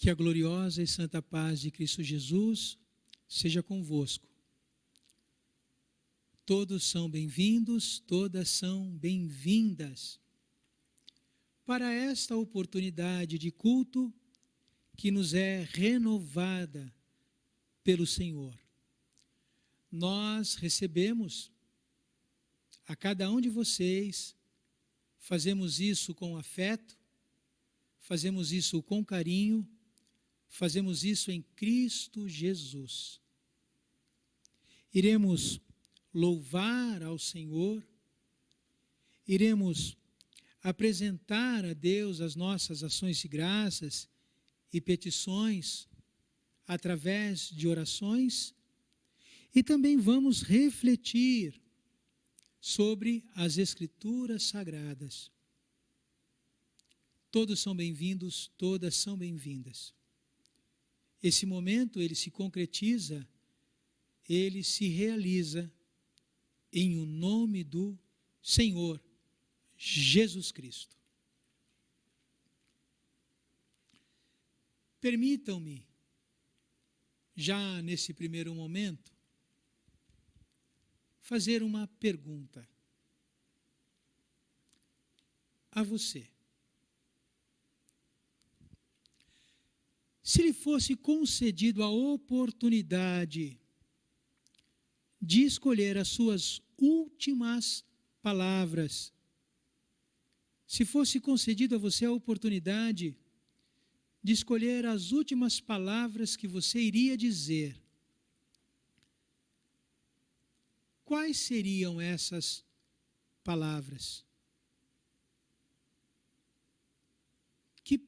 Que a gloriosa e santa paz de Cristo Jesus seja convosco. Todos são bem-vindos, todas são bem-vindas para esta oportunidade de culto que nos é renovada pelo Senhor. Nós recebemos a cada um de vocês, fazemos isso com afeto, fazemos isso com carinho, fazemos isso em Cristo Jesus. Iremos louvar ao Senhor, iremos apresentar a Deus as nossas ações de graças e petições através de orações e também vamos refletir sobre as Escrituras Sagradas. Todos são bem-vindos, todas são bem-vindas. Esse momento, ele se concretiza, ele se realiza em o nome do Senhor Jesus Cristo. Permitam-me, já nesse primeiro momento, fazer uma pergunta a você. Se lhe fosse concedido a oportunidade de escolher as suas últimas palavras, se fosse concedido a você a oportunidade de escolher as últimas palavras que você iria dizer, quais seriam essas palavras? Que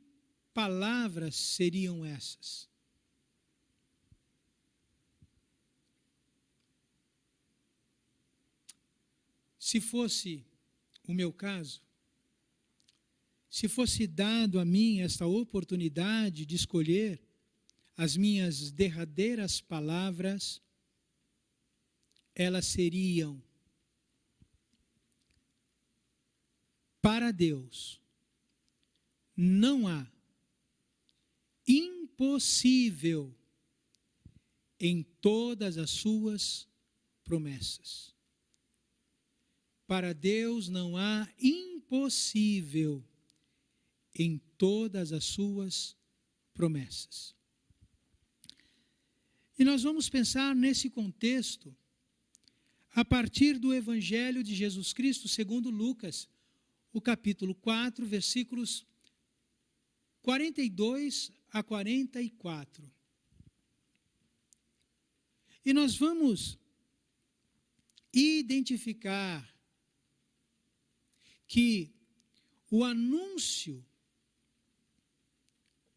palavras seriam essas? Se fosse o meu caso, se fosse dado a mim esta oportunidade de escolher as minhas derradeiras palavras, elas seriam: para Deus não há impossível em todas as suas promessas. Para Deus não há impossível em todas as suas promessas. E nós vamos pensar nesse contexto a partir do Evangelho de Jesus Cristo segundo Lucas, o capítulo 4, versículos 42 a 44. E nós vamos identificar que o anúncio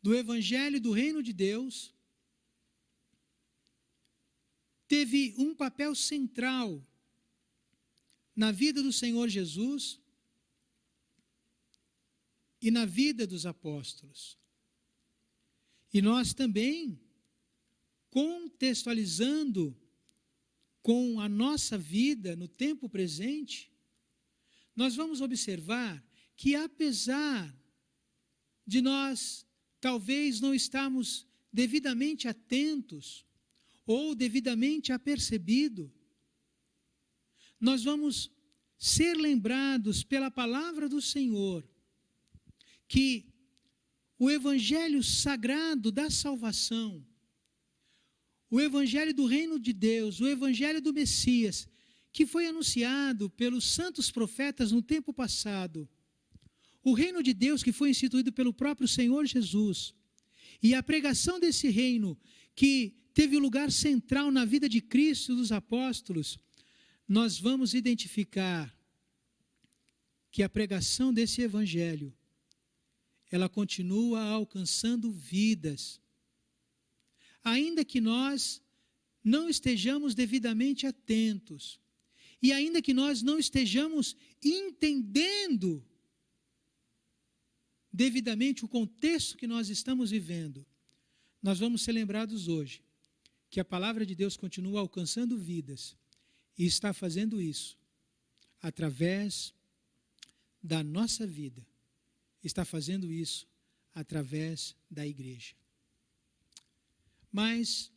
do Evangelho do Reino de Deus teve um papel central na vida do Senhor Jesus e na vida dos apóstolos. E nós também, contextualizando com a nossa vida no tempo presente, nós vamos observar que apesar de nós talvez não estarmos devidamente atentos ou devidamente apercebido, nós vamos ser lembrados pela palavra do Senhor que o Evangelho sagrado da salvação, o Evangelho do Reino de Deus, o Evangelho do Messias, que foi anunciado pelos santos profetas no tempo passado, o Reino de Deus que foi instituído pelo próprio Senhor Jesus, e a pregação desse reino que teve o lugar central na vida de Cristo e dos apóstolos, nós vamos identificar que a pregação desse Evangelho, ela continua alcançando vidas. Ainda que nós não estejamos devidamente atentos, e ainda que nós não estejamos entendendo devidamente o contexto que nós estamos vivendo, nós vamos ser lembrados hoje que a palavra de Deus continua alcançando vidas e está fazendo isso através da nossa vida, está fazendo isso através da igreja. Mas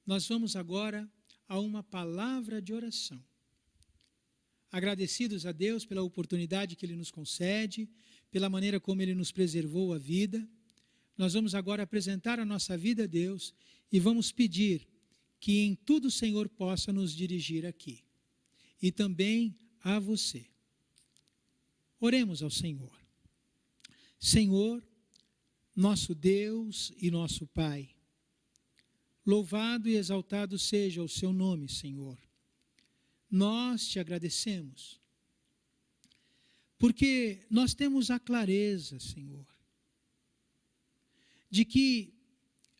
nós vamos agora a uma palavra de oração. Agradecidos a Deus pela oportunidade que Ele nos concede, pela maneira como Ele nos preservou a vida, nós vamos agora apresentar a nossa vida a Deus e vamos pedir que em tudo o Senhor possa nos dirigir aqui. E também a você. Oremos ao Senhor. Senhor, nosso Deus e nosso Pai, louvado e exaltado seja o seu nome, Senhor. Nós te agradecemos, porque nós temos a clareza, Senhor, de que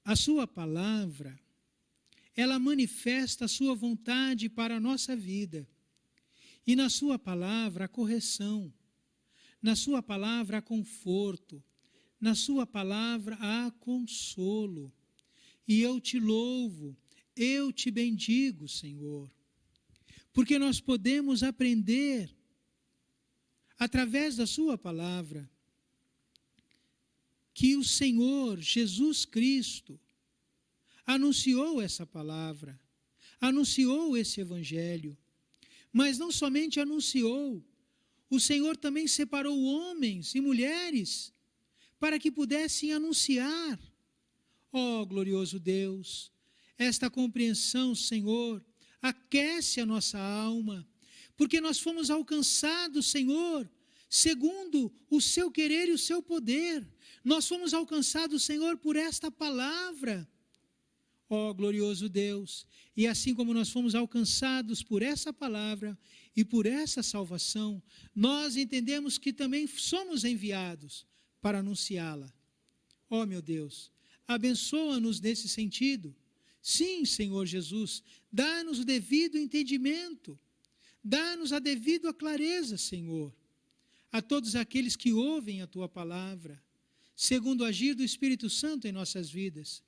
a sua palavra, ela manifesta a sua vontade para a nossa vida. E na sua palavra a correção, na sua palavra há conforto, na sua palavra há consolo. E eu te louvo, eu te bendigo, Senhor, porque nós podemos aprender, através da sua palavra, que o Senhor Jesus Cristo anunciou essa palavra, anunciou esse evangelho, mas não somente anunciou, o Senhor também separou homens e mulheres para que pudessem anunciar. Ó glorioso Deus, esta compreensão, Senhor, aquece a nossa alma, porque nós fomos alcançados, Senhor, segundo o seu querer e o seu poder. Nós fomos alcançados, Senhor, por esta palavra. Ó glorioso Deus, e assim como nós fomos alcançados por essa palavra e por essa salvação, nós entendemos que também somos enviados para anunciá-la. Ó meu Deus, abençoa-nos nesse sentido. Sim, Senhor Jesus, dá-nos o devido entendimento, dá-nos a devida clareza, Senhor, a todos aqueles que ouvem a Tua palavra, segundo o agir do Espírito Santo em nossas vidas.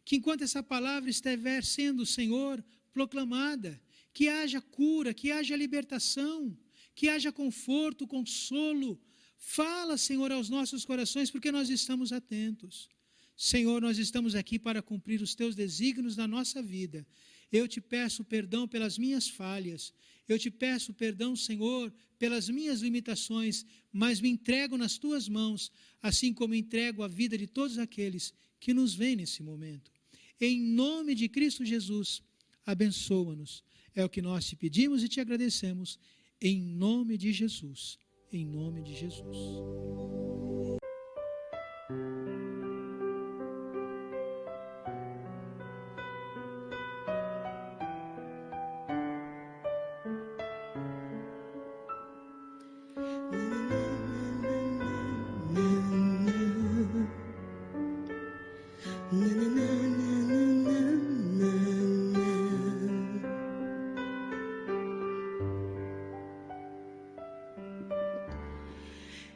Que enquanto essa palavra estiver sendo, Senhor, proclamada, que haja cura, que haja libertação, que haja conforto, consolo. Fala, Senhor, aos nossos corações, porque nós estamos atentos. Senhor, nós estamos aqui para cumprir os Teus desígnios na nossa vida. Eu te peço perdão pelas minhas falhas. Eu te peço perdão, Senhor, pelas minhas limitações, mas me entrego nas Tuas mãos, assim como entrego a vida de todos aqueles que nos veem nesse momento. Em nome de Cristo Jesus, abençoa-nos. É o que nós te pedimos e te agradecemos. Em nome de Jesus. Em nome de Jesus.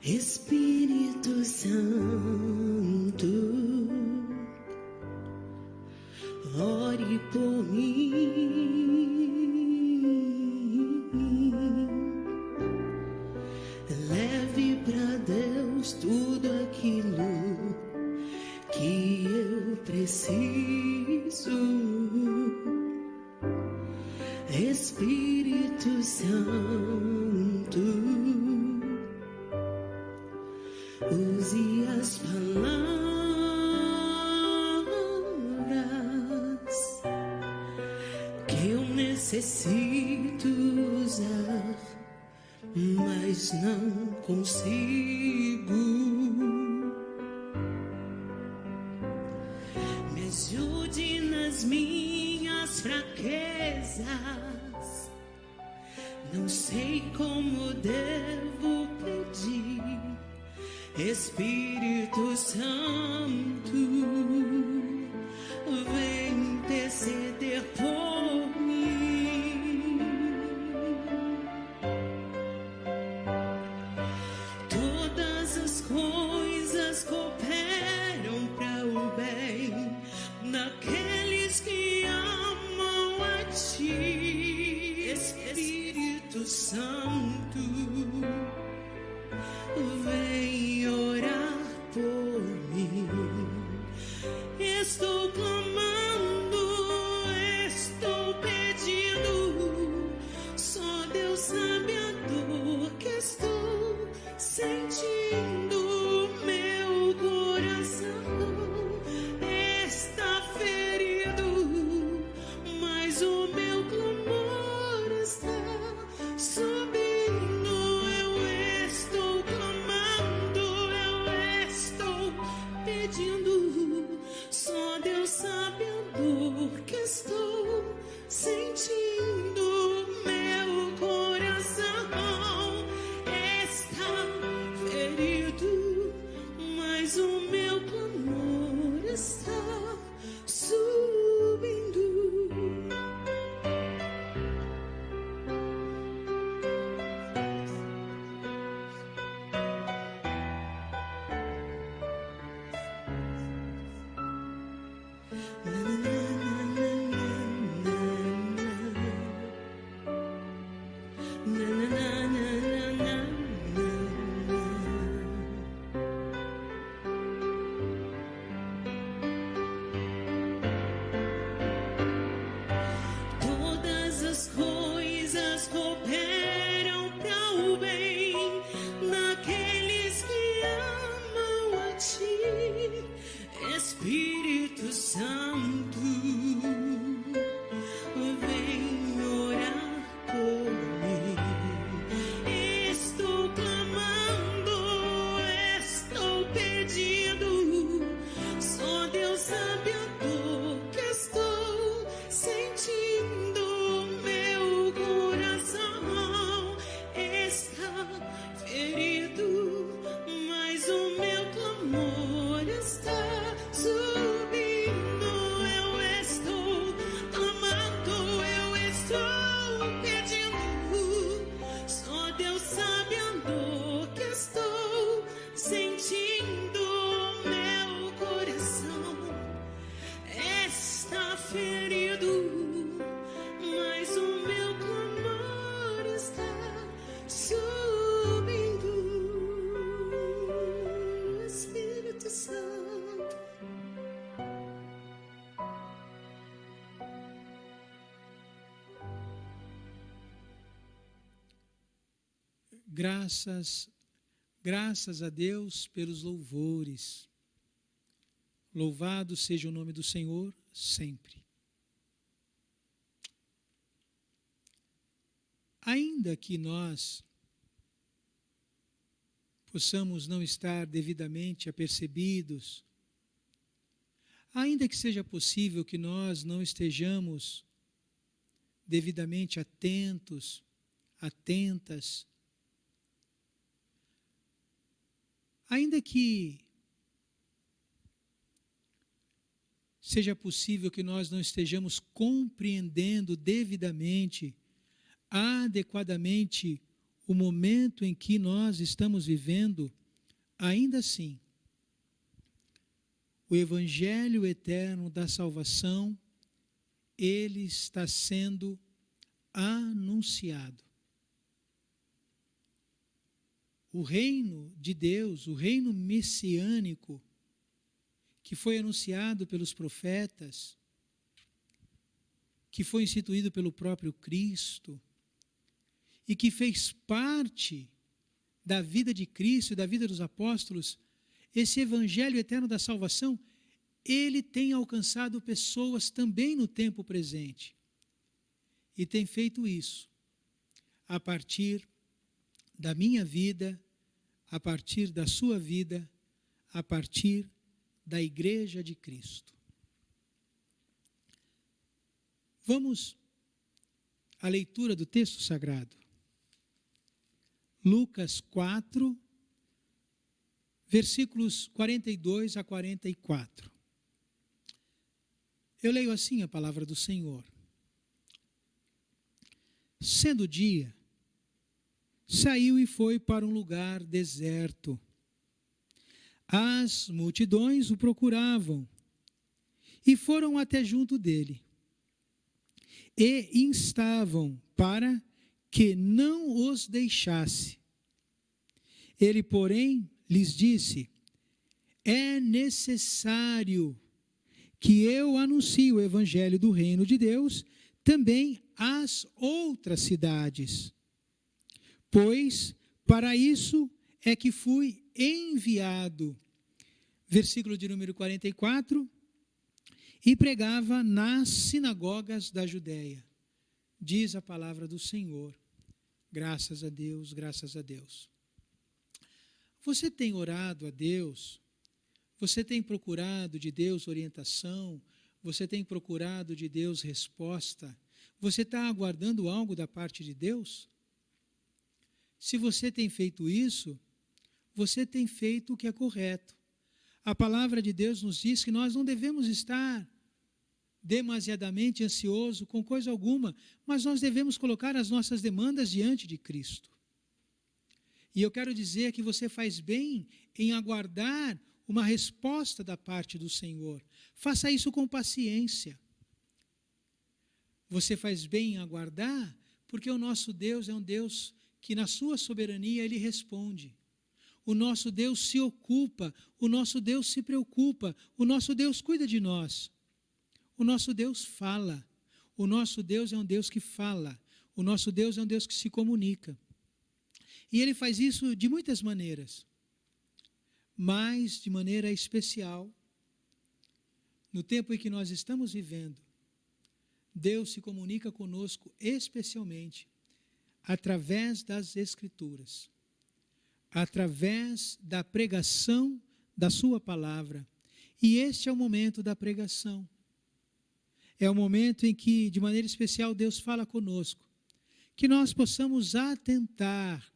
Espírito Santo, ore por mim, leve para Deus tudo aquilo que eu preciso. Espírito Santo, use as palavras que eu necessito usar, mas não consigo. Me ajude nas minhas fraquezas, não sei como devo pedir. Espírito Santo, vem interceder por mim. Todas as coisas cooperam para o bem daqueles que amam a Ti. Espírito Santo, vem orar por mim, Todas as coisas cooperam para o bem naqueles que amam a ti, Espírito Santo, vem orar por mim. Estou clamando, estou pedindo, só Deus sabe a dor que estou sentindo. Meu coração está ferido, mas o meu clamor está subindo. Eu estou clamando, eu estou pedindo, só Deus sabe a dor que estou sentindo. Meu coração está ferido, mas o meu clamor está subindo. Espírito Santo, Graças a Deus pelos louvores. Louvado seja o nome do Senhor sempre. Ainda que nós possamos não estar devidamente apercebidos, ainda que seja possível que nós não estejamos devidamente atentos, atentas, ainda que seja possível que nós não estejamos compreendendo devidamente, adequadamente, o momento em que nós estamos vivendo, ainda assim, o Evangelho eterno da salvação, ele está sendo anunciado. O reino de Deus, o reino messiânico, que foi anunciado pelos profetas, que foi instituído pelo próprio Cristo, e que fez parte da vida de Cristo e da vida dos apóstolos, esse Evangelho eterno da salvação, ele tem alcançado pessoas também no tempo presente. E tem feito isso a partir da minha vida, a partir da sua vida, a partir da Igreja de Cristo. Vamos à leitura do texto sagrado. Lucas 4, versículos 42 a 44. Eu leio assim a palavra do Senhor. Sendo dia, saiu e foi para um lugar deserto. As multidões o procuravam e foram até junto dele e instavam para que não os deixasse. Ele, porém, lhes disse: é necessário que eu anuncie o evangelho do reino de Deus também às outras cidades, pois para isso é que fui enviado. Versículo de número 44, e pregava nas sinagogas da Judéia. Diz a palavra do Senhor. Graças a Deus, graças a Deus. Você tem orado a Deus? Você tem procurado de Deus orientação? Você tem procurado de Deus resposta? Você está aguardando algo da parte de Deus? Se você tem feito isso, você tem feito o que é correto. A palavra de Deus nos diz que nós não devemos estar demasiadamente ansioso com coisa alguma, mas nós devemos colocar as nossas demandas diante de Cristo. E eu quero dizer que você faz bem em aguardar uma resposta da parte do Senhor. Faça isso com paciência. Você faz bem em aguardar, porque o nosso Deus é um Deus que na sua soberania Ele responde. O nosso Deus se ocupa, o nosso Deus se preocupa, o nosso Deus cuida de nós. O nosso Deus fala, o nosso Deus é um Deus que fala, o nosso Deus é um Deus que se comunica. E Ele faz isso de muitas maneiras, mas de maneira especial, no tempo em que nós estamos vivendo, Deus se comunica conosco especialmente através das Escrituras, através da pregação da sua palavra. E este é o momento da pregação. É o momento em que, de maneira especial, Deus fala conosco, que nós possamos atentar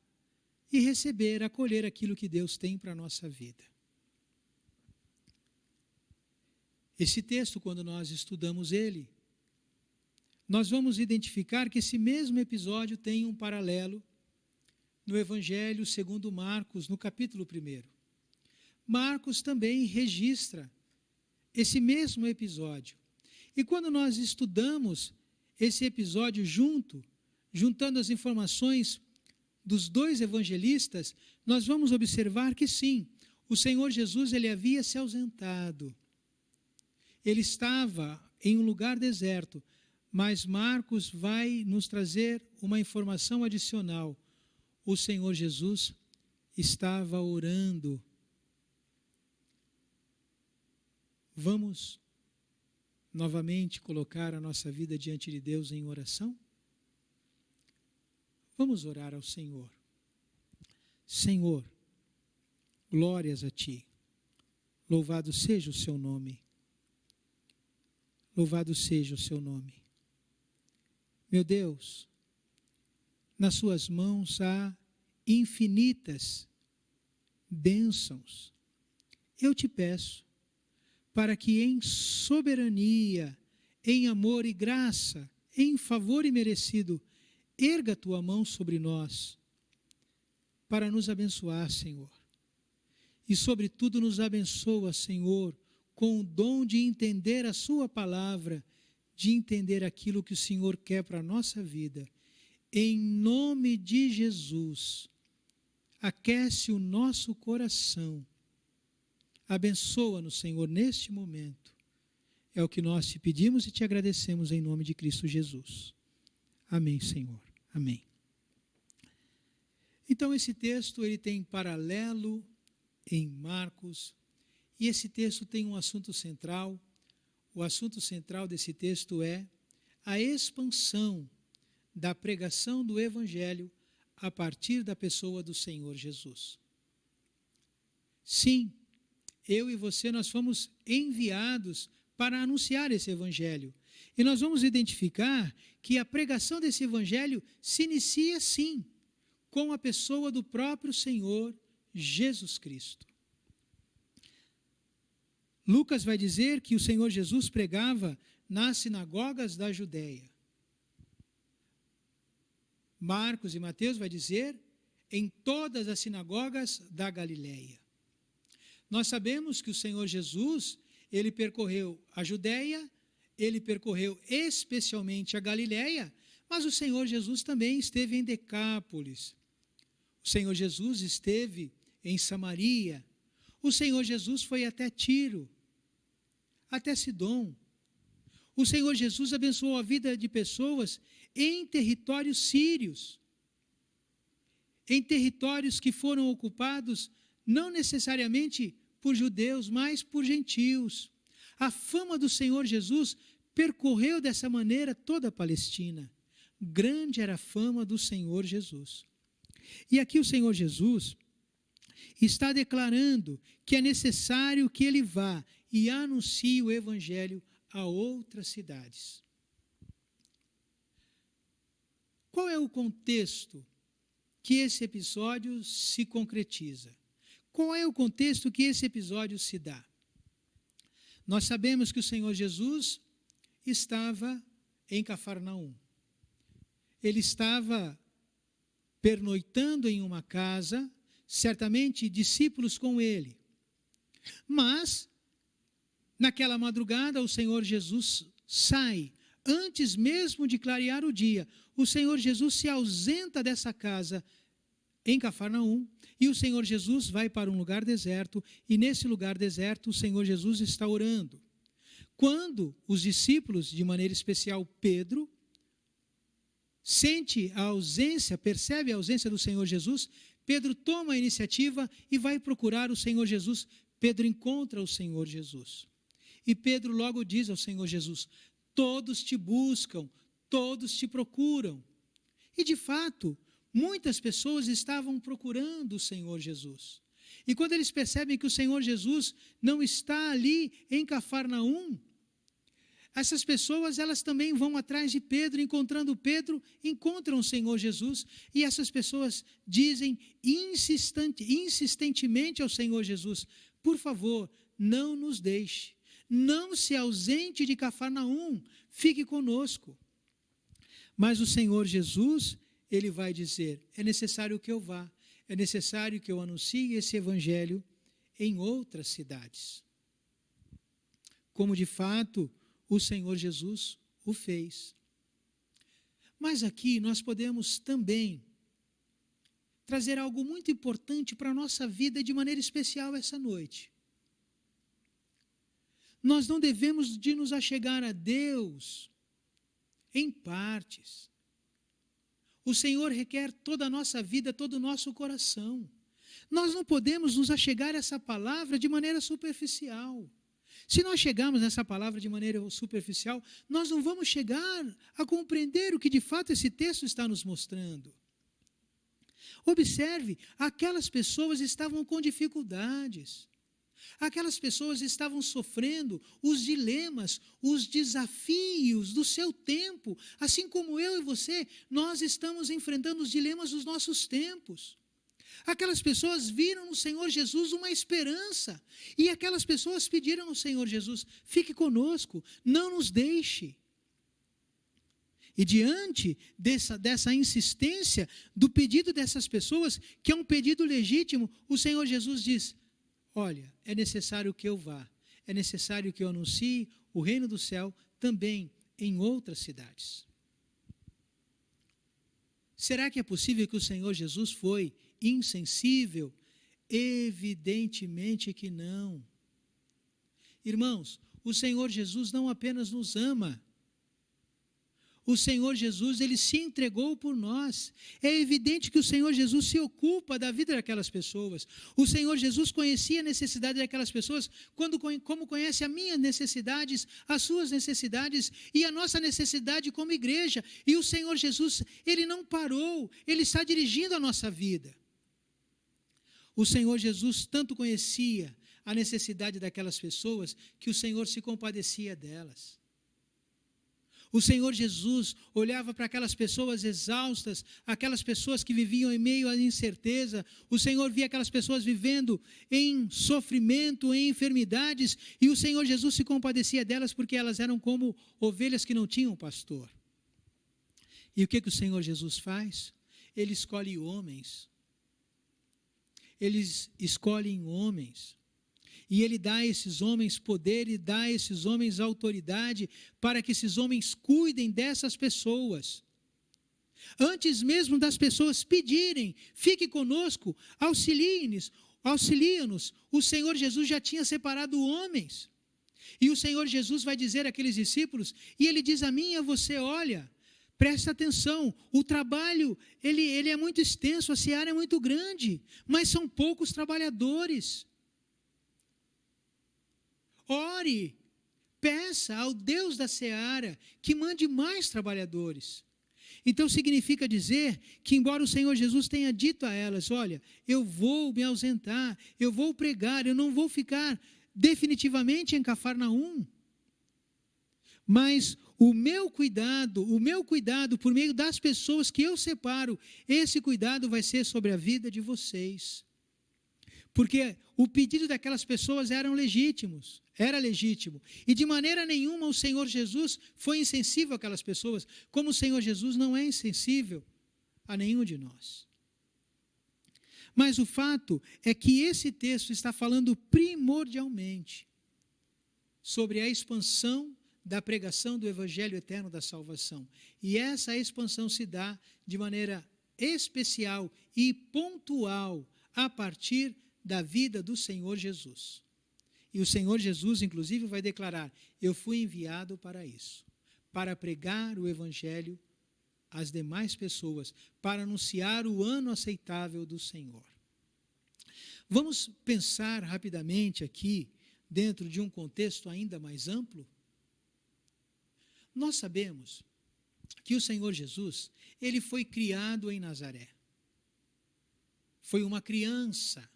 e receber, acolher aquilo que Deus tem para a nossa vida. Esse texto, quando nós estudamos ele, nós vamos identificar que esse mesmo episódio tem um paralelo no Evangelho segundo Marcos, no capítulo 1. Marcos também registra esse mesmo episódio. E quando nós estudamos esse episódio juntando as informações dos dois evangelistas, nós vamos observar que sim, o Senhor Jesus ele havia se ausentado. Ele estava em um lugar deserto, mas Marcos vai nos trazer uma informação adicional. O Senhor Jesus estava orando. Vamos novamente colocar a nossa vida diante de Deus em oração? Vamos orar ao Senhor. Senhor, glórias a Ti. Louvado seja o Seu nome. Louvado seja o Seu nome. Meu Deus, nas Suas mãos há infinitas bênçãos. Eu te peço, para que em soberania, em amor e graça, em favor imerecido, erga a Tua mão sobre nós, para nos abençoar, Senhor. E sobretudo nos abençoa, Senhor, com o dom de entender a Sua palavra, de entender aquilo que o Senhor quer para a nossa vida. Em nome de Jesus, aquece o nosso coração. Abençoa-nos, Senhor, neste momento. É o que nós te pedimos e te agradecemos em nome de Cristo Jesus. Amém, Senhor. Amém. Então, esse texto ele tem paralelo em Marcos, e esse texto tem um assunto central. O assunto central desse texto é a expansão da pregação do Evangelho a partir da pessoa do Senhor Jesus. Sim, eu e você, nós fomos enviados para anunciar esse Evangelho. E nós vamos identificar que a pregação desse Evangelho se inicia, sim, com a pessoa do próprio Senhor Jesus Cristo. Lucas vai dizer que o Senhor Jesus pregava nas sinagogas da Judéia. Marcos e Mateus vai dizer em todas as sinagogas da Galileia. Nós sabemos que o Senhor Jesus, ele percorreu a Judéia, ele percorreu especialmente a Galileia, mas o Senhor Jesus também esteve em Decápolis. O Senhor Jesus esteve em Samaria. O Senhor Jesus foi até Tiro, até Sidom. O Senhor Jesus abençoou a vida de pessoas em territórios sírios, em territórios que foram ocupados não necessariamente por judeus, mas por gentios. A fama do Senhor Jesus percorreu dessa maneira toda a Palestina. Grande era a fama do Senhor Jesus. E aqui o Senhor Jesus está declarando que é necessário que ele vá e anuncie o Evangelho a outras cidades. Qual é o contexto que esse episódio se concretiza? Qual é o contexto que esse episódio se dá? Nós sabemos que o Senhor Jesus estava em Cafarnaum. Ele estava pernoitando em uma casa, certamente discípulos com ele. Mas, naquela madrugada, o Senhor Jesus sai, antes mesmo de clarear o dia. O Senhor Jesus se ausenta dessa casa em Cafarnaum, e o Senhor Jesus vai para um lugar deserto, e nesse lugar deserto o Senhor Jesus está orando. Quando os discípulos, de maneira especial Pedro, sente a ausência, percebe a ausência do Senhor Jesus, Pedro toma a iniciativa e vai procurar o Senhor Jesus. Pedro encontra o Senhor Jesus. E Pedro logo diz ao Senhor Jesus: todos te buscam, todos te procuram. E de fato, muitas pessoas estavam procurando o Senhor Jesus. E quando eles percebem que o Senhor Jesus não está ali em Cafarnaum, essas pessoas, elas também vão atrás de Pedro, encontrando Pedro, encontram o Senhor Jesus, e essas pessoas dizem insistentemente ao Senhor Jesus: por favor, não nos deixe, não se ausente de Cafarnaum, fique conosco. Mas o Senhor Jesus, ele vai dizer: é necessário que eu vá, é necessário que eu anuncie esse evangelho em outras cidades. Como de fato o Senhor Jesus o fez. Mas aqui nós podemos também trazer algo muito importante para a nossa vida de maneira especial essa noite. Nós não devemos de nos achegar a Deus em partes. O Senhor requer toda a nossa vida, todo o nosso coração. Nós não podemos nos achegar a essa palavra de maneira superficial. Se nós chegarmos nessa palavra de maneira superficial, nós não vamos chegar a compreender o que de fato esse texto está nos mostrando. Observe, aquelas pessoas estavam com dificuldades. Aquelas pessoas estavam sofrendo os dilemas, os desafios do seu tempo. Assim como eu e você, nós estamos enfrentando os dilemas dos nossos tempos. Aquelas pessoas viram no Senhor Jesus uma esperança. E aquelas pessoas pediram ao Senhor Jesus: fique conosco, não nos deixe. E diante dessa insistência, do pedido dessas pessoas, que é um pedido legítimo, o Senhor Jesus diz: olha, é necessário que eu vá, é necessário que eu anuncie o reino do céu também em outras cidades. Será que é possível que o Senhor Jesus foi insensível? Evidentemente que não. Irmãos, o Senhor Jesus não apenas nos ama, o Senhor Jesus, ele se entregou por nós. É evidente que o Senhor Jesus se ocupa da vida daquelas pessoas. O Senhor Jesus conhecia a necessidade daquelas pessoas, como conhece a minhas necessidades, as suas necessidades e a nossa necessidade como igreja. E o Senhor Jesus, ele não parou, ele está dirigindo a nossa vida. O Senhor Jesus tanto conhecia a necessidade daquelas pessoas, que o Senhor se compadecia delas. O Senhor Jesus olhava para aquelas pessoas exaustas, aquelas pessoas que viviam em meio à incerteza. O Senhor via aquelas pessoas vivendo em sofrimento, em enfermidades, e o Senhor Jesus se compadecia delas porque elas eram como ovelhas que não tinham pastor. E o que o Senhor Jesus faz? Ele escolhe homens. Eles escolhem homens. E ele dá a esses homens poder e dá a esses homens autoridade para que esses homens cuidem dessas pessoas. Antes mesmo das pessoas pedirem: fique conosco, auxilie-nos, o Senhor Jesus já tinha separado homens. E o Senhor Jesus vai dizer àqueles discípulos, e ele diz a mim e a você: olha, presta atenção, o trabalho ele é muito extenso, a seara é muito grande, mas são poucos trabalhadores. Ore, peça ao Deus da seara que mande mais trabalhadores. Então significa dizer que, embora o Senhor Jesus tenha dito a elas: olha, eu vou me ausentar, eu vou pregar, eu não vou ficar definitivamente em Cafarnaum, mas o meu cuidado por meio das pessoas que eu separo, esse cuidado vai ser sobre a vida de vocês. Porque o pedido daquelas pessoas era legítimo. E de maneira nenhuma o Senhor Jesus foi insensível àquelas pessoas, como o Senhor Jesus não é insensível a nenhum de nós. Mas o fato é que esse texto está falando primordialmente sobre a expansão da pregação do Evangelho eterno da salvação. E essa expansão se dá de maneira especial e pontual a partir da vida do Senhor Jesus. E o Senhor Jesus, inclusive, vai declarar: eu fui enviado para isso, para pregar o Evangelho às demais pessoas, para anunciar o ano aceitável do Senhor. Vamos pensar rapidamente aqui, dentro de um contexto ainda mais amplo. Nós sabemos que o Senhor Jesus, ele foi criado em Nazaré. Foi uma criança,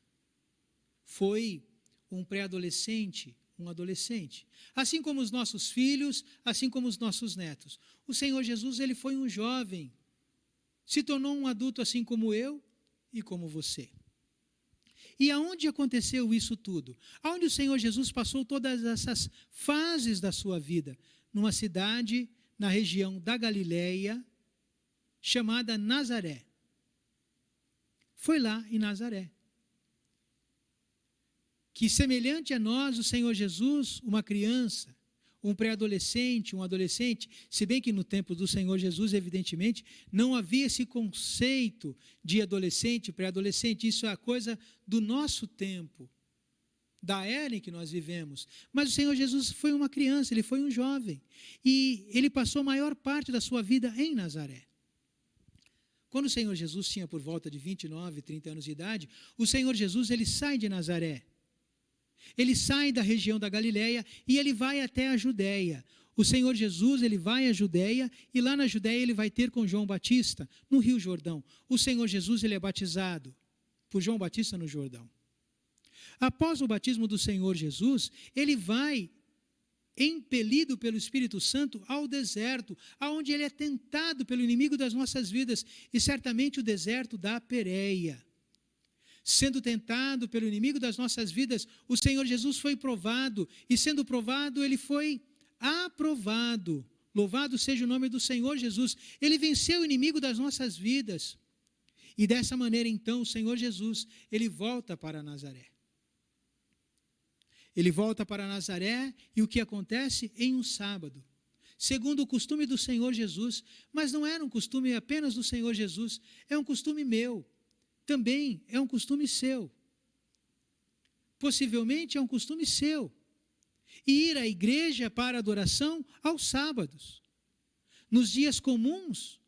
foi um pré-adolescente, um adolescente. Assim como os nossos filhos, assim como os nossos netos. O Senhor Jesus, ele foi um jovem, se tornou um adulto assim como eu e como você. E aonde aconteceu isso tudo? Aonde o Senhor Jesus passou todas essas fases da sua vida? Numa cidade na região da Galileia, chamada Nazaré. Foi lá em Nazaré. Que semelhante a nós, o Senhor Jesus, uma criança, um pré-adolescente, um adolescente, se bem que no tempo do Senhor Jesus, evidentemente, não havia esse conceito de adolescente, pré-adolescente, isso é a coisa do nosso tempo, da era em que nós vivemos. Mas o Senhor Jesus foi uma criança, ele foi um jovem, e ele passou a maior parte da sua vida em Nazaré. Quando o Senhor Jesus tinha por volta de 29, 30 anos de idade, o Senhor Jesus, ele sai de Nazaré. Ele sai da região da Galileia e ele vai até a Judéia. O Senhor Jesus, ele vai à Judéia e lá na Judéia ele vai ter com João Batista, no Rio Jordão. O Senhor Jesus, ele é batizado por João Batista no Jordão. Após o batismo do Senhor Jesus, ele vai, impelido pelo Espírito Santo, ao deserto, aonde ele é tentado pelo inimigo das nossas vidas, e certamente o deserto da Pérea. Sendo tentado pelo inimigo das nossas vidas, o Senhor Jesus foi provado, e sendo provado, ele foi aprovado. Louvado seja o nome do Senhor Jesus. Ele venceu o inimigo das nossas vidas. E dessa maneira, então, o Senhor Jesus, ele volta para Nazaré. Ele volta para Nazaré, e o que acontece? Em um sábado. Segundo o costume do Senhor Jesus, mas não era um costume apenas do Senhor Jesus, é um costume meu. Também é um costume seu. Possivelmente é um costume seu. E ir à igreja para adoração aos sábados. Nos dias comuns,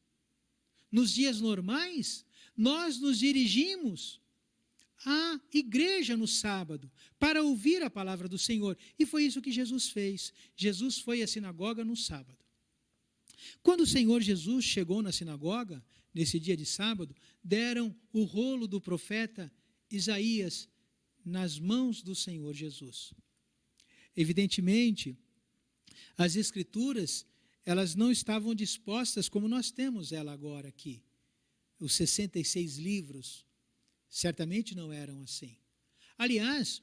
nos dias normais, nós nos dirigimos à igreja no sábado para ouvir a palavra do Senhor. E foi isso que Jesus fez. Jesus foi à sinagoga no sábado. Quando o Senhor Jesus chegou na sinagoga, nesse dia de sábado, deram o rolo do profeta Isaías nas mãos do Senhor Jesus. Evidentemente, as Escrituras, elas não estavam dispostas como nós temos ela agora aqui. Os 66 livros, certamente não eram assim. Aliás,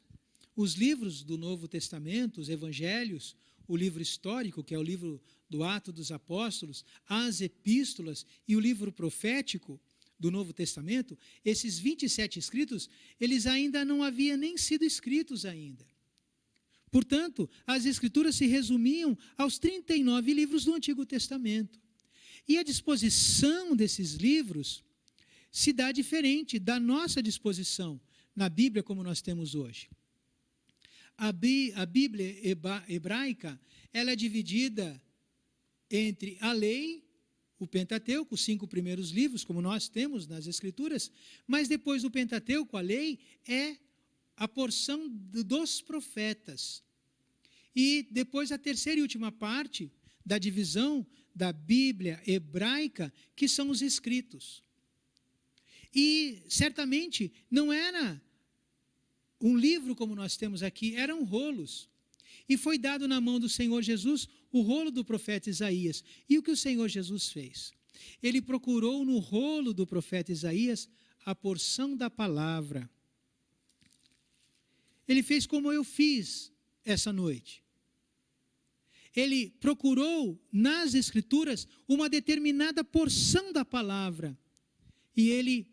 os livros do Novo Testamento, os Evangelhos, o livro histórico, que é o livro do Atos dos Apóstolos, as epístolas e o livro profético do Novo Testamento, esses 27 escritos, eles ainda não haviam nem sido escritos ainda. Portanto, as Escrituras se resumiam aos 39 livros do Antigo Testamento. E a disposição desses livros se dá diferente da nossa disposição na Bíblia como nós temos hoje. A Bíblia hebraica, ela é dividida entre a lei, o Pentateuco, os 5 primeiros livros, como nós temos nas Escrituras, mas depois do Pentateuco, a lei é a porção dos profetas. E depois a terceira e última parte da divisão da Bíblia hebraica, que são os escritos. E certamente não era um livro como nós temos aqui, eram rolos. E foi dado na mão do Senhor Jesus o rolo do profeta Isaías. E o que o Senhor Jesus fez? Ele procurou no rolo do profeta Isaías a porção da palavra. Ele fez como eu fiz essa noite. Ele procurou nas Escrituras uma determinada porção da palavra. E ele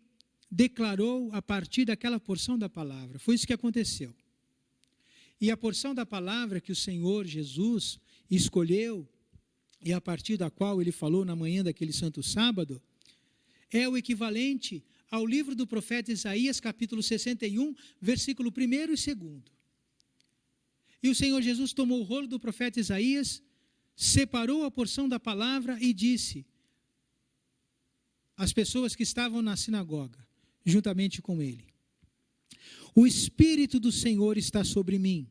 declarou a partir daquela porção da palavra. Foi isso que aconteceu. E a porção da palavra que o Senhor Jesus escolheu, e a partir da qual ele falou na manhã daquele santo sábado, é o equivalente ao livro do profeta Isaías, capítulo 61, versículo 1 e 2. E o Senhor Jesus tomou o rolo do profeta Isaías, separou a porção da palavra e disse às pessoas que estavam na sinagoga, juntamente com ele: o Espírito do Senhor está sobre mim,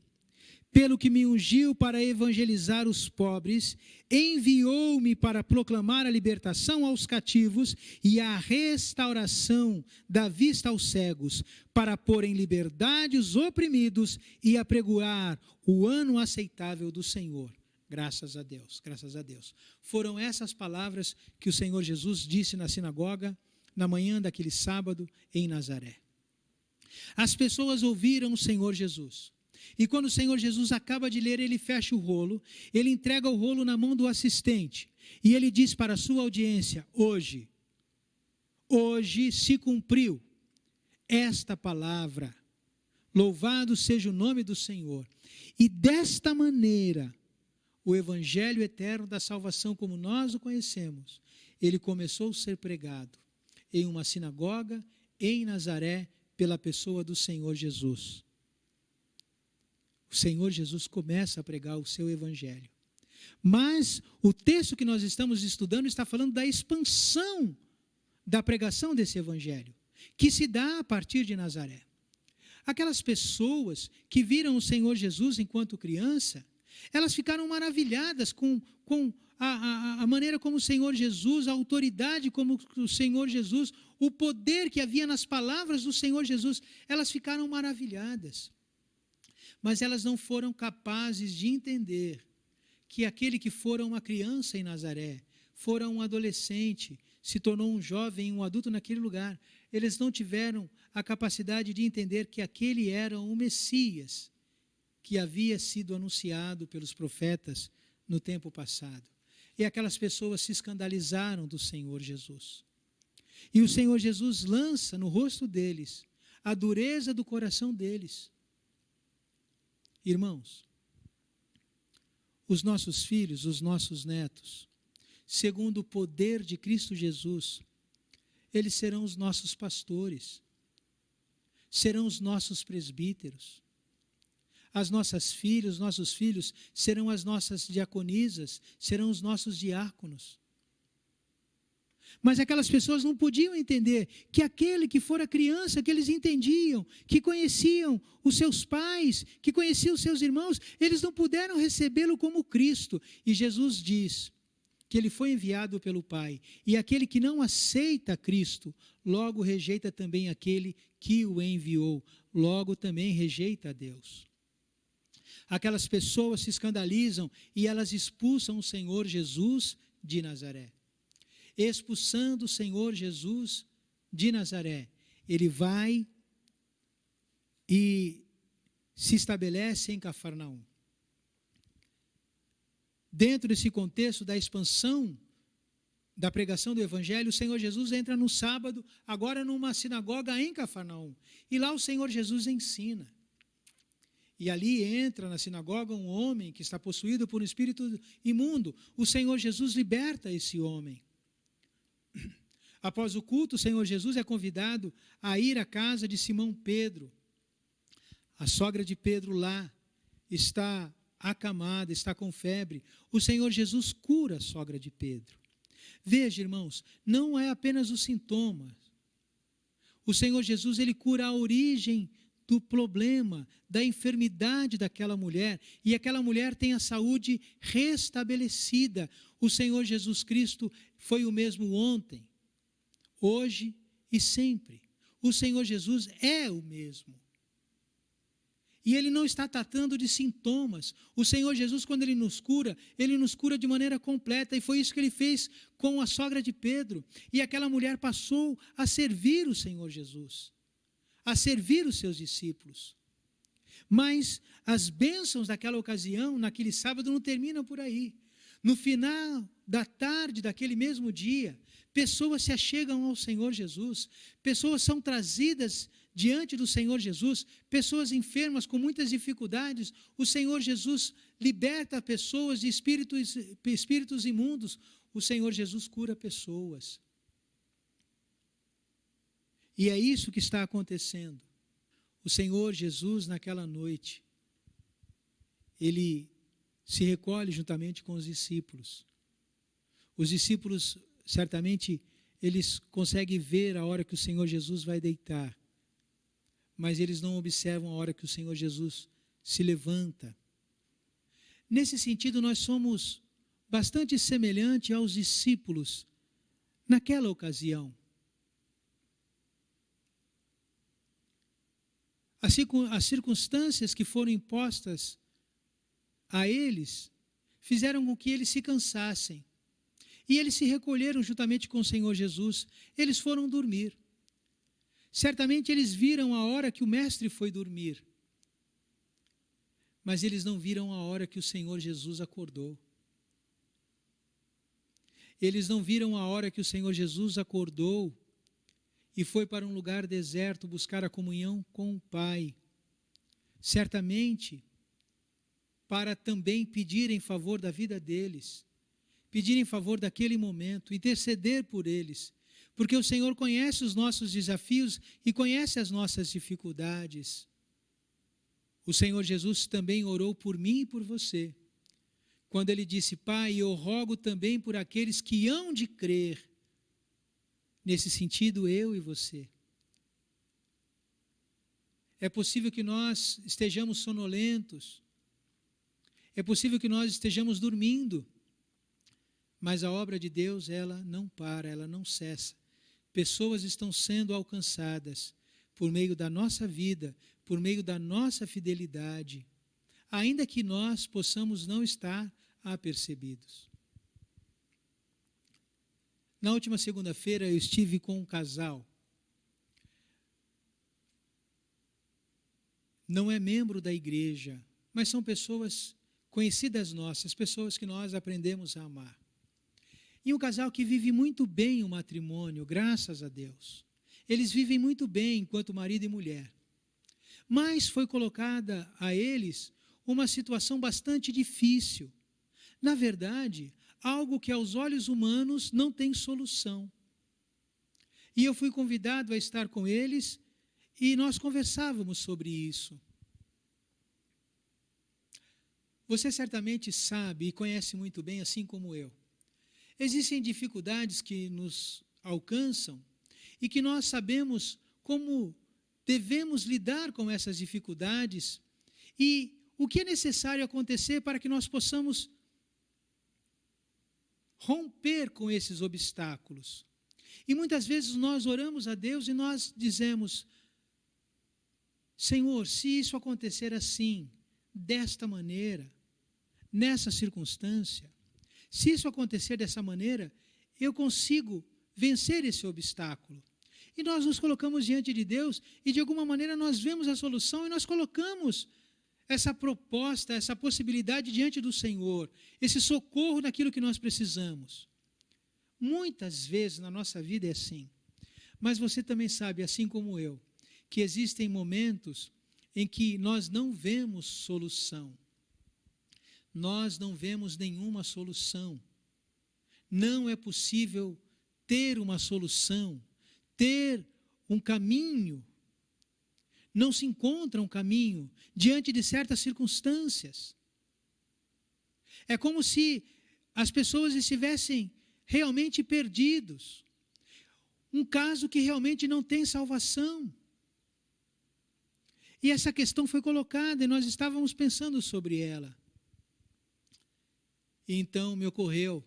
pelo que me ungiu para evangelizar os pobres, enviou-me para proclamar a libertação aos cativos e a restauração da vista aos cegos, para pôr em liberdade os oprimidos e apregoar o ano aceitável do Senhor. Graças a Deus, graças a Deus. Foram essas palavras que o Senhor Jesus disse na sinagoga, na manhã daquele sábado, em Nazaré. As pessoas ouviram o Senhor Jesus. E quando o Senhor Jesus acaba de ler, ele fecha o rolo, ele entrega o rolo na mão do assistente, e ele diz para a sua audiência: hoje se cumpriu esta palavra, louvado seja o nome do Senhor. E desta maneira, o evangelho eterno da salvação, como nós o conhecemos, ele começou a ser pregado em uma sinagoga em Nazaré, pela pessoa do Senhor Jesus. O Senhor Jesus começa a pregar o seu evangelho. Mas o texto que nós estamos estudando está falando da expansão da pregação desse evangelho, que se dá a partir de Nazaré. Aquelas pessoas que viram o Senhor Jesus enquanto criança, elas ficaram maravilhadas com a maneira como o Senhor Jesus, a autoridade como o Senhor Jesus, o poder que havia nas palavras do Senhor Jesus, elas ficaram maravilhadas. Mas elas não foram capazes de entender que aquele que fora uma criança em Nazaré, fora um adolescente, se tornou um jovem, um adulto naquele lugar, eles não tiveram a capacidade de entender que aquele era o Messias, que havia sido anunciado pelos profetas no tempo passado. E aquelas pessoas se escandalizaram do Senhor Jesus. E o Senhor Jesus lança no rosto deles a dureza do coração deles. Irmãos, os nossos filhos, os nossos netos, segundo o poder de Cristo Jesus, eles serão os nossos pastores, serão os nossos presbíteros. As nossas filhas, os nossos filhos serão as nossas diaconisas, serão os nossos diáconos. Mas aquelas pessoas não podiam entender que aquele que fora criança, que eles entendiam, que conheciam os seus pais, que conheciam os seus irmãos, eles não puderam recebê-lo como Cristo. E Jesus diz que ele foi enviado pelo Pai. E aquele que não aceita Cristo, logo rejeita também aquele que o enviou. Logo também rejeita a Deus. Aquelas pessoas se escandalizam e elas expulsam o Senhor Jesus de Nazaré. Expulsando o Senhor Jesus de Nazaré, ele vai e se estabelece em Cafarnaum. Dentro desse contexto da expansão da pregação do Evangelho, o Senhor Jesus entra no sábado, agora numa sinagoga em Cafarnaum. E lá o Senhor Jesus ensina. E ali entra na sinagoga um homem que está possuído por um espírito imundo. O Senhor Jesus liberta esse homem. Após o culto, o Senhor Jesus é convidado a ir à casa de Simão Pedro. A sogra de Pedro lá está acamada, está com febre. O Senhor Jesus cura a sogra de Pedro. Veja, irmãos, não é apenas os sintomas. O Senhor Jesus, ele cura a origem do problema, da enfermidade daquela mulher, e aquela mulher tem a saúde restabelecida. O Senhor Jesus Cristo foi o mesmo ontem, hoje e sempre. O Senhor Jesus é o mesmo. E ele não está tratando de sintomas. O Senhor Jesus, quando ele nos cura de maneira completa. E foi isso que ele fez com a sogra de Pedro. E aquela mulher passou a servir o Senhor Jesus, a servir os seus discípulos. Mas as bênçãos daquela ocasião, naquele sábado, não terminam por aí. No final da tarde daquele mesmo dia, pessoas se achegam ao Senhor Jesus, pessoas são trazidas diante do Senhor Jesus, pessoas enfermas com muitas dificuldades, o Senhor Jesus liberta pessoas de espíritos imundos, o Senhor Jesus cura pessoas. E é isso que está acontecendo. O Senhor Jesus, naquela noite, Ele se recolhe juntamente com os discípulos. Os discípulos, certamente, eles conseguem ver a hora que o Senhor Jesus vai deitar, mas eles não observam a hora que o Senhor Jesus se levanta. Nesse sentido, nós somos bastante semelhantes aos discípulos naquela ocasião. As circunstâncias que foram impostas a eles fizeram com que eles se cansassem. E eles se recolheram juntamente com o Senhor Jesus. Eles foram dormir. Certamente eles viram a hora que o Mestre foi dormir. Mas eles não viram a hora que o Senhor Jesus acordou. Eles não viram a hora que o Senhor Jesus acordou e foi para um lugar deserto buscar a comunhão com o Pai. Certamente, para também pedir em favor da vida deles, pedir em favor daquele momento, interceder por eles, porque o Senhor conhece os nossos desafios e conhece as nossas dificuldades. O Senhor Jesus também orou por mim e por você, quando Ele disse: Pai, eu rogo também por aqueles que hão de crer. Nesse sentido, eu e você. É possível que nós estejamos sonolentos, é possível que nós estejamos dormindo, mas a obra de Deus, ela não para, ela não cessa. Pessoas estão sendo alcançadas por meio da nossa vida, por meio da nossa fidelidade, ainda que nós possamos não estar apercebidos. Na última segunda-feira eu estive com um casal. Não é membro da igreja, mas são pessoas conhecidas nossas, pessoas que nós aprendemos a amar. E um casal que vive muito bem o matrimônio, graças a Deus. Eles vivem muito bem enquanto marido e mulher. Mas foi colocada a eles uma situação bastante difícil. Na verdade, algo que aos olhos humanos não tem solução. E eu fui convidado a estar com eles e nós conversávamos sobre isso. Você certamente sabe e conhece muito bem, assim como eu. Existem dificuldades que nos alcançam e que nós sabemos como devemos lidar com essas dificuldades e o que é necessário acontecer para que nós possamos romper com esses obstáculos. E muitas vezes nós oramos a Deus e nós dizemos: Senhor, se isso acontecer assim, desta maneira, nessa circunstância, se isso acontecer dessa maneira, eu consigo vencer esse obstáculo. E nós nos colocamos diante de Deus e de alguma maneira nós vemos a solução e nós colocamos essa proposta, essa possibilidade diante do Senhor, esse socorro naquilo que nós precisamos. Muitas vezes na nossa vida é assim, mas você também sabe, assim como eu, que existem momentos em que nós não vemos solução. Nós não vemos nenhuma solução. Não é possível ter uma solução, ter um caminho. Não se encontra um caminho diante de certas circunstâncias. É como se as pessoas estivessem realmente perdidos. Um caso que realmente não tem salvação. E essa questão foi colocada e nós estávamos pensando sobre ela. E então me ocorreu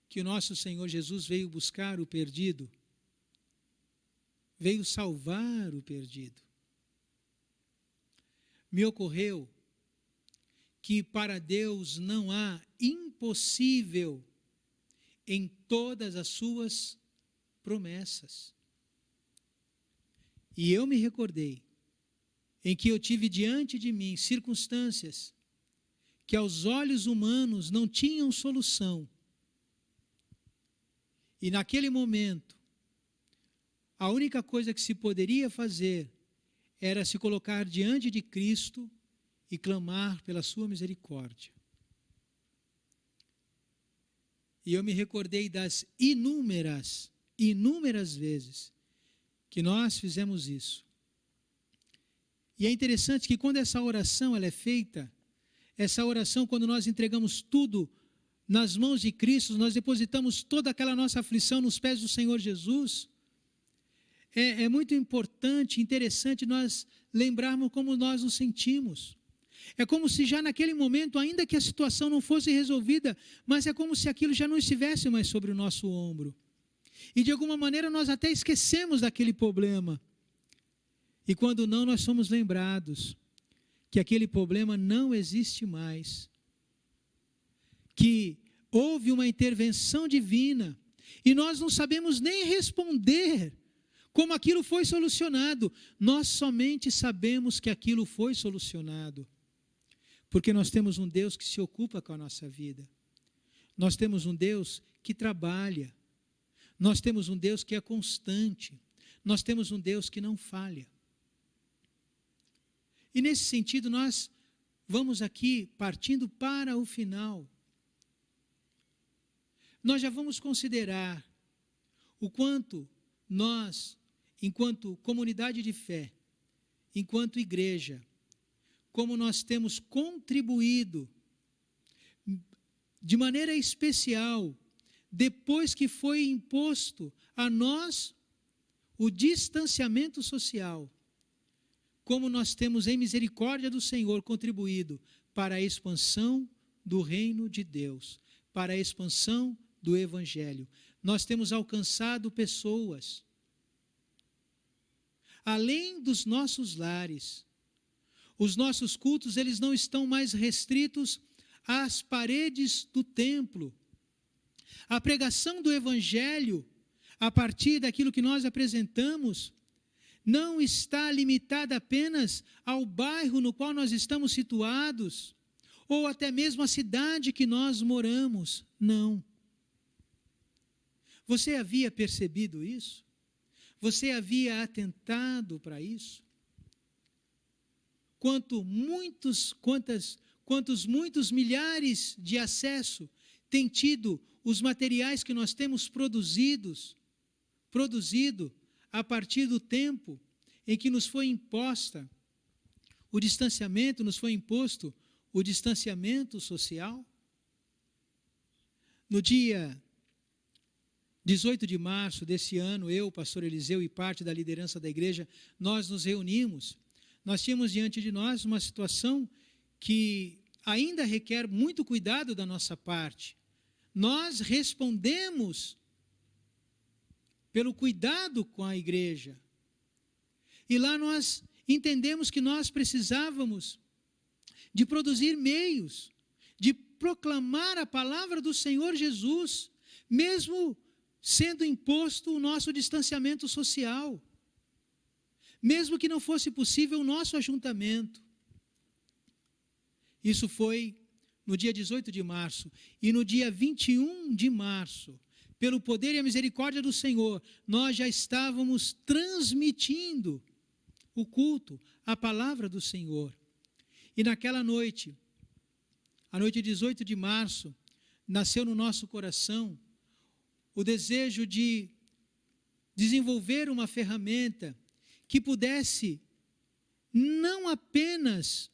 que o nosso Senhor Jesus veio buscar o perdido, veio salvar o perdido. Me ocorreu que para Deus não há impossível em todas as suas promessas. E eu me recordei em que eu tive diante de mim circunstâncias que aos olhos humanos não tinham solução. E naquele momento, a única coisa que se poderia fazer era se colocar diante de Cristo e clamar pela sua misericórdia. E eu me recordei das inúmeras vezes que nós fizemos isso. E é interessante que quando essa oração ela é feita, essa oração, quando nós entregamos tudo nas mãos de Cristo, nós depositamos toda aquela nossa aflição nos pés do Senhor Jesus, é muito importante, interessante nós lembrarmos como nós nos sentimos. É como se já naquele momento, ainda que a situação não fosse resolvida, mas é como se aquilo já não estivesse mais sobre o nosso ombro. E de alguma maneira nós até esquecemos daquele problema. E quando não, nós somos lembrados que aquele problema não existe mais. Que houve uma intervenção divina e nós não sabemos nem responder como aquilo foi solucionado. Nós somente sabemos que aquilo foi solucionado porque nós temos um Deus que se ocupa com a nossa vida. Nós temos um Deus que trabalha. Nós temos um Deus que é constante. Nós temos um Deus que não falha. E nesse sentido nós vamos aqui partindo para o final. Nós já vamos considerar o quanto nós, enquanto comunidade de fé, enquanto igreja, como nós temos contribuído de maneira especial, depois que foi imposto a nós o distanciamento social, como nós temos em misericórdia do Senhor contribuído para a expansão do reino de Deus, para a expansão do Evangelho. Nós temos alcançado pessoas, além dos nossos lares. Os nossos cultos, eles não estão mais restritos às paredes do templo. A pregação do Evangelho, a partir daquilo que nós apresentamos, não está limitada apenas ao bairro no qual nós estamos situados, ou até mesmo à cidade que nós moramos. Não. Você havia percebido isso? Você havia atentado para isso? Quantos muitos milhares de acesso têm tido os materiais que nós temos produzido a partir do tempo em que nos foi imposto o distanciamento social? No dia 18 de março desse ano, eu, pastor Eliseu e parte da liderança da igreja, nós nos reunimos. Nós tínhamos diante de nós uma situação que ainda requer muito cuidado da nossa parte. Nós respondemos pelo cuidado com a igreja. E lá nós entendemos que nós precisávamos de produzir meios, de proclamar a palavra do Senhor Jesus, mesmo sendo imposto o nosso distanciamento social. Mesmo que não fosse possível o nosso ajuntamento. Isso foi no dia 18 de março. E no dia 21 de março, pelo poder e a misericórdia do Senhor, nós já estávamos transmitindo o culto, a palavra do Senhor. E naquela noite, a noite 18 de março, nasceu no nosso coração o desejo de desenvolver uma ferramenta que pudesse não apenas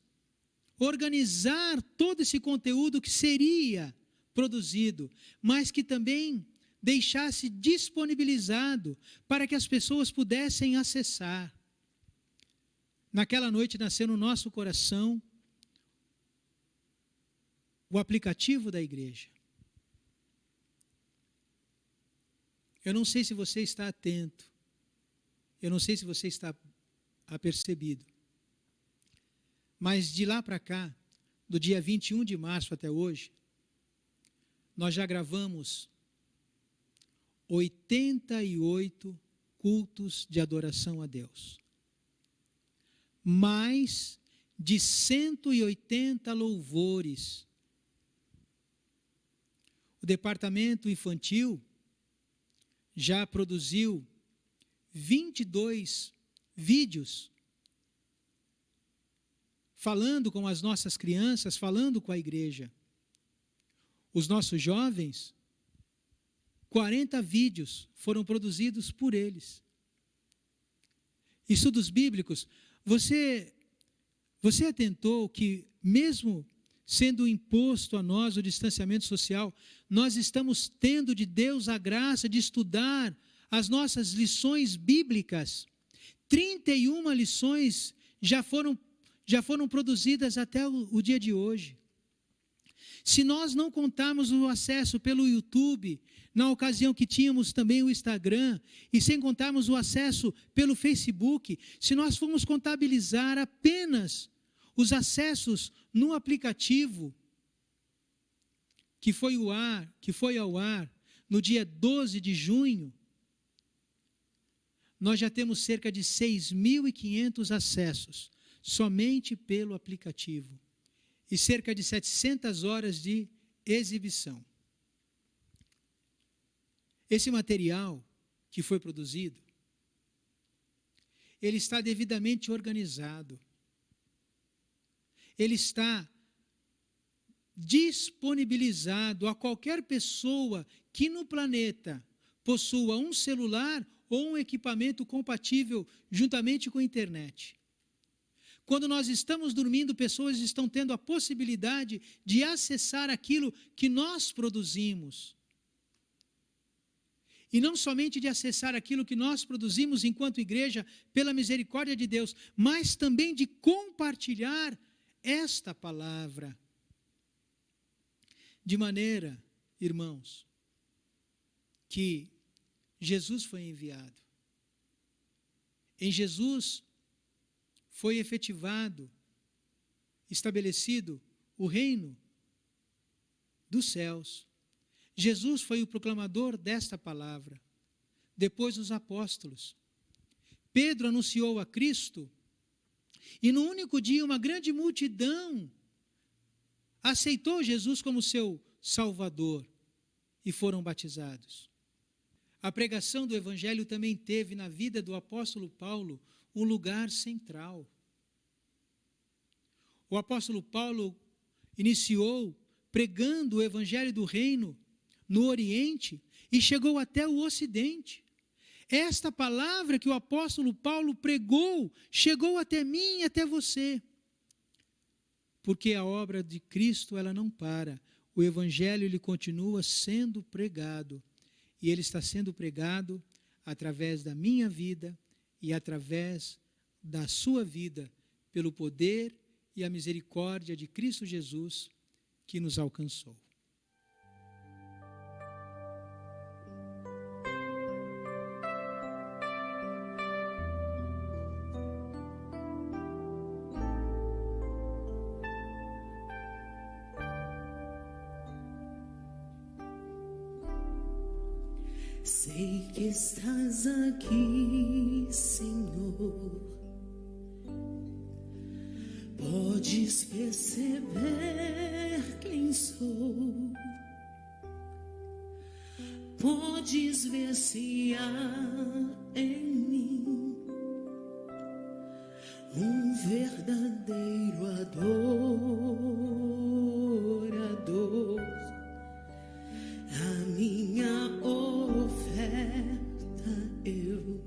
organizar todo esse conteúdo que seria produzido, mas que também deixasse disponibilizado para que as pessoas pudessem acessar. Naquela noite nasceu no nosso coração o aplicativo da igreja. Eu não sei se você está atento. Eu não sei se você está apercebido. Mas de lá para cá, do dia 21 de março até hoje, nós já gravamos 88 cultos de adoração a Deus. Mais de 180 louvores. O departamento infantil já produziu 22 vídeos falando com as nossas crianças, falando com a igreja. Os nossos jovens, 40 vídeos foram produzidos por eles. Estudos bíblicos, você atentou que mesmo sendo imposto a nós o distanciamento social, nós estamos tendo de Deus a graça de estudar as nossas lições bíblicas. 31 lições já foram produzidas até o dia de hoje. Se nós não contarmos o acesso pelo YouTube, na ocasião que tínhamos também o Instagram, e sem contarmos o acesso pelo Facebook, se nós formos contabilizar apenas os acessos no aplicativo que foi ao ar no dia 12 de junho, nós já temos cerca de 6.500 acessos, somente pelo aplicativo, e cerca de 700 horas de exibição. Esse material que foi produzido, ele está devidamente organizado, ele está disponibilizado a qualquer pessoa que no planeta possua um celular ou um equipamento compatível juntamente com a internet. Quando nós estamos dormindo, pessoas estão tendo a possibilidade de acessar aquilo que nós produzimos. E não somente de acessar aquilo que nós produzimos enquanto igreja, pela misericórdia de Deus, mas também de compartilhar esta palavra. De maneira, irmãos, que Jesus foi enviado. Em Jesus foi efetivado, estabelecido o reino dos céus. Jesus foi o proclamador desta palavra. Depois os apóstolos. Pedro anunciou a Cristo, e no único dia uma grande multidão aceitou Jesus como seu Salvador e foram batizados. A pregação do Evangelho também teve na vida do apóstolo Paulo um lugar central. O apóstolo Paulo iniciou pregando o Evangelho do Reino no Oriente e chegou até o Ocidente. Esta palavra que o apóstolo Paulo pregou chegou até mim e até você. Porque a obra de Cristo, ela não para. O Evangelho, ele continua sendo pregado. E ele está sendo pregado através da minha vida e através da sua vida, pelo poder e a misericórdia de Cristo Jesus que nos alcançou. Sei que estás aqui, Senhor. Podes perceber quem sou. Podes ver se há em mim um verdadeiro adorador. A minha oferta eu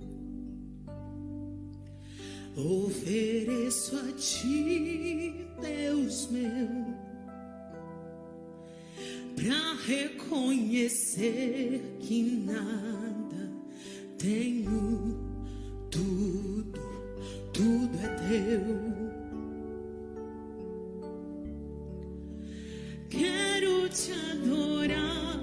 ofereço a ti, Deus meu, pra reconhecer que nada tenho, tudo é teu. Quero te adorar,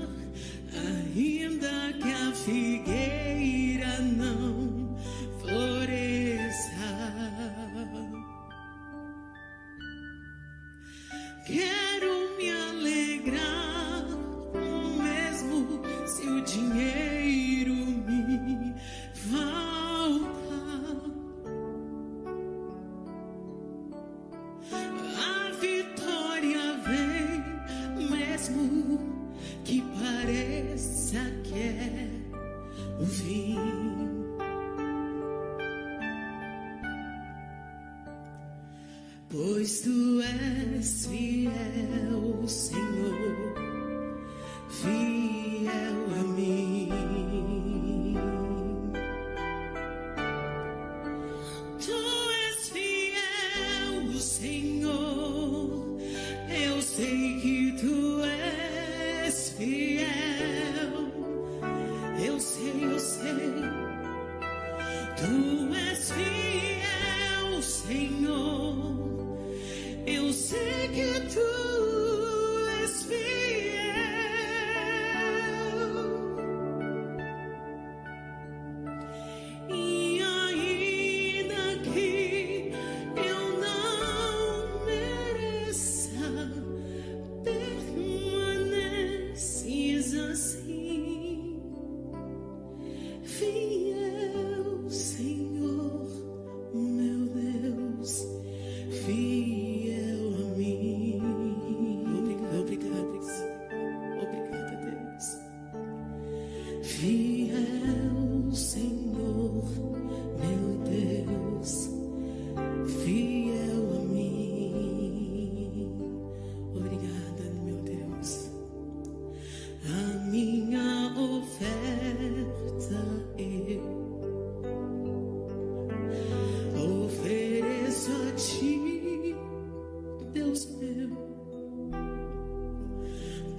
ainda que a figueira não floresça. Quero me alegrar, mesmo se o dinheiro me faltar.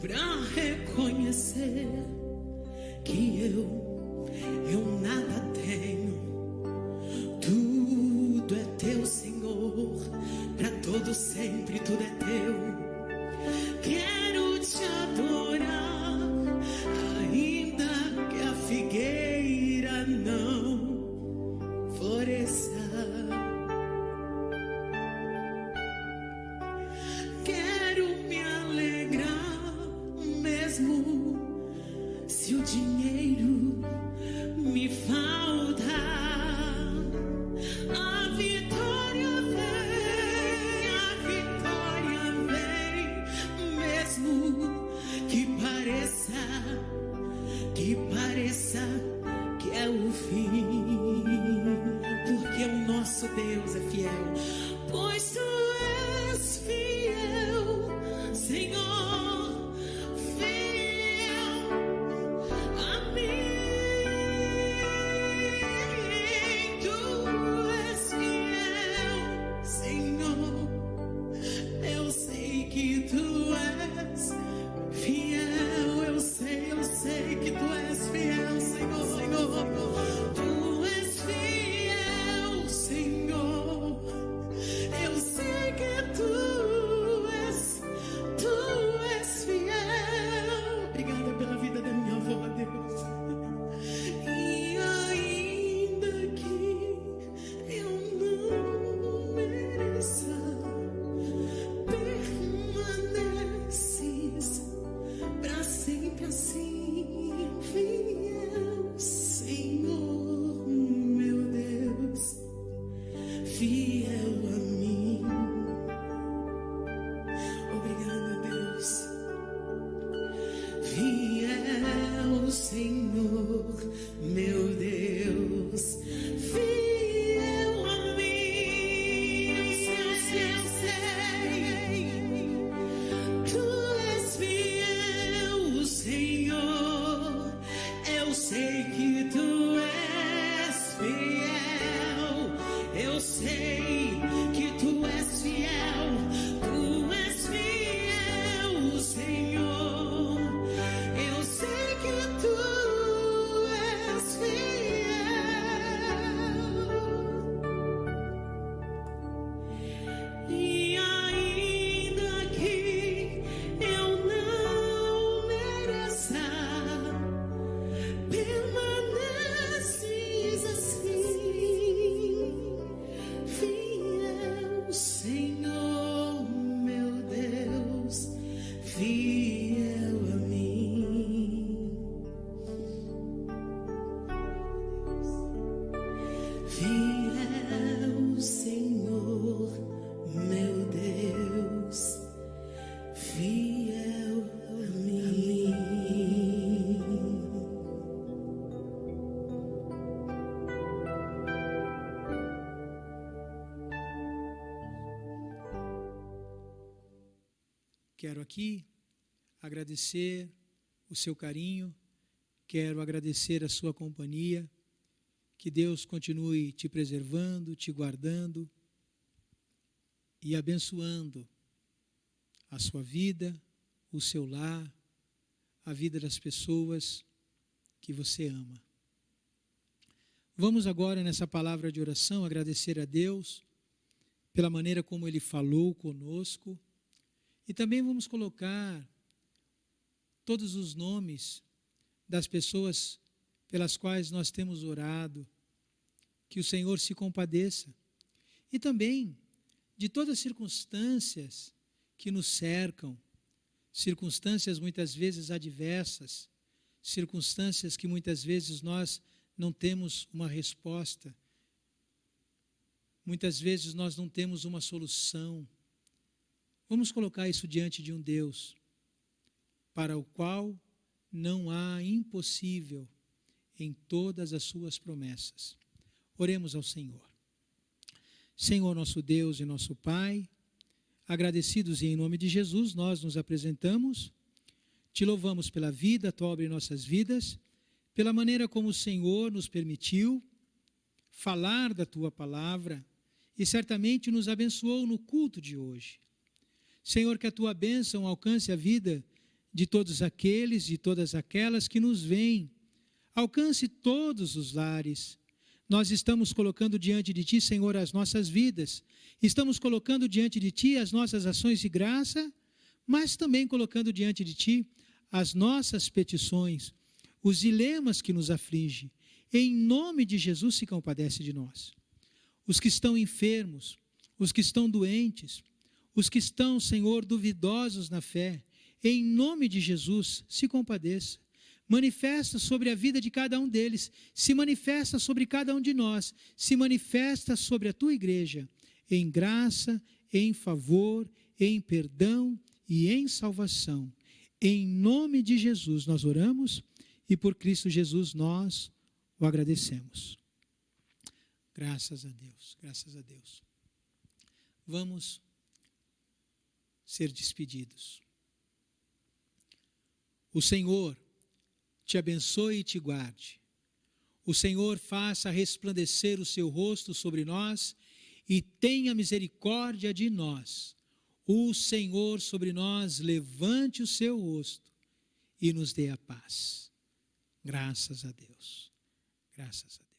pra reconhecer que eu nada tenho. Tudo é teu, Senhor, pra todo sempre tudo é teu. Quero te adorar, ainda que a figueira não floresça. Quero me alegrar, mesmo se o dinheiro me falta. A vitória vem, mesmo que pareça que é o fim, porque o nosso Deus é fiel, pois tu és fiel, Senhor, fiel a mim. Tu és fiel, Senhor, eu sei que tu és fiel, eu sei que tu és fiel, Senhor, tu és fiel, Senhor, eu sei que tu és fiel. Obrigada pela vida da minha avó, Deus. E ainda que eu não mereça, permaneces pra sempre assim, fiel, Senhor, meu Deus, fiel a mim. Obrigada, Deus. Fiel, Senhor, meu Deus, fiel a mim. Eu sei, tu és fiel, Senhor, eu sei que tu és fiel, eu sei que tu és fiel, Senhor, eu sei que tu és fiel. E ainda que eu não mereça, permaneces assim, fiel, Senhor, meu Deus, fiel a mim. Fiel, Senhor, meu Deus, fiel a mim. Quero aqui agradecer o seu carinho, quero agradecer a sua companhia, que Deus continue te preservando, te guardando e abençoando a sua vida, o seu lar, a vida das pessoas que você ama. Vamos agora, nessa palavra de oração, agradecer a Deus pela maneira como Ele falou conosco, e também vamos colocar todos os nomes das pessoas pelas quais nós temos orado, que o Senhor se compadeça, e também de todas as circunstâncias que nos cercam, circunstâncias muitas vezes adversas, circunstâncias que muitas vezes nós não temos uma resposta, muitas vezes nós não temos uma solução. Vamos colocar isso diante de um Deus para o qual não há impossível em todas as suas promessas. Oremos ao Senhor. Senhor, nosso Deus e nosso Pai, agradecidos e em nome de Jesus, nós nos apresentamos, te louvamos pela vida, a tua obra em nossas vidas, pela maneira como o Senhor nos permitiu falar da tua palavra e certamente nos abençoou no culto de hoje. Senhor, que a tua bênção alcance a vida de todos aqueles e todas aquelas que nos veem. Alcance todos os lares. Nós estamos colocando diante de Ti, Senhor, as nossas vidas. Estamos colocando diante de Ti as nossas ações de graça, mas também colocando diante de Ti as nossas petições, os dilemas que nos afligem. Em nome de Jesus, se compadece de nós. Os que estão enfermos, os que estão doentes, os que estão, Senhor, duvidosos na fé, em nome de Jesus, se compadeça. Manifesta sobre a vida de cada um deles, se manifesta sobre cada um de nós, se manifesta sobre a Tua igreja, em graça, em favor, em perdão e em salvação. Em nome de Jesus nós oramos e por Cristo Jesus nós o agradecemos. Graças a Deus, graças a Deus. Vamos ser despedidos. O Senhor te abençoe e te guarde. O Senhor faça resplandecer o seu rosto sobre nós e tenha misericórdia de nós. O Senhor sobre nós levante o seu rosto e nos dê a paz. Graças a Deus. Graças a Deus.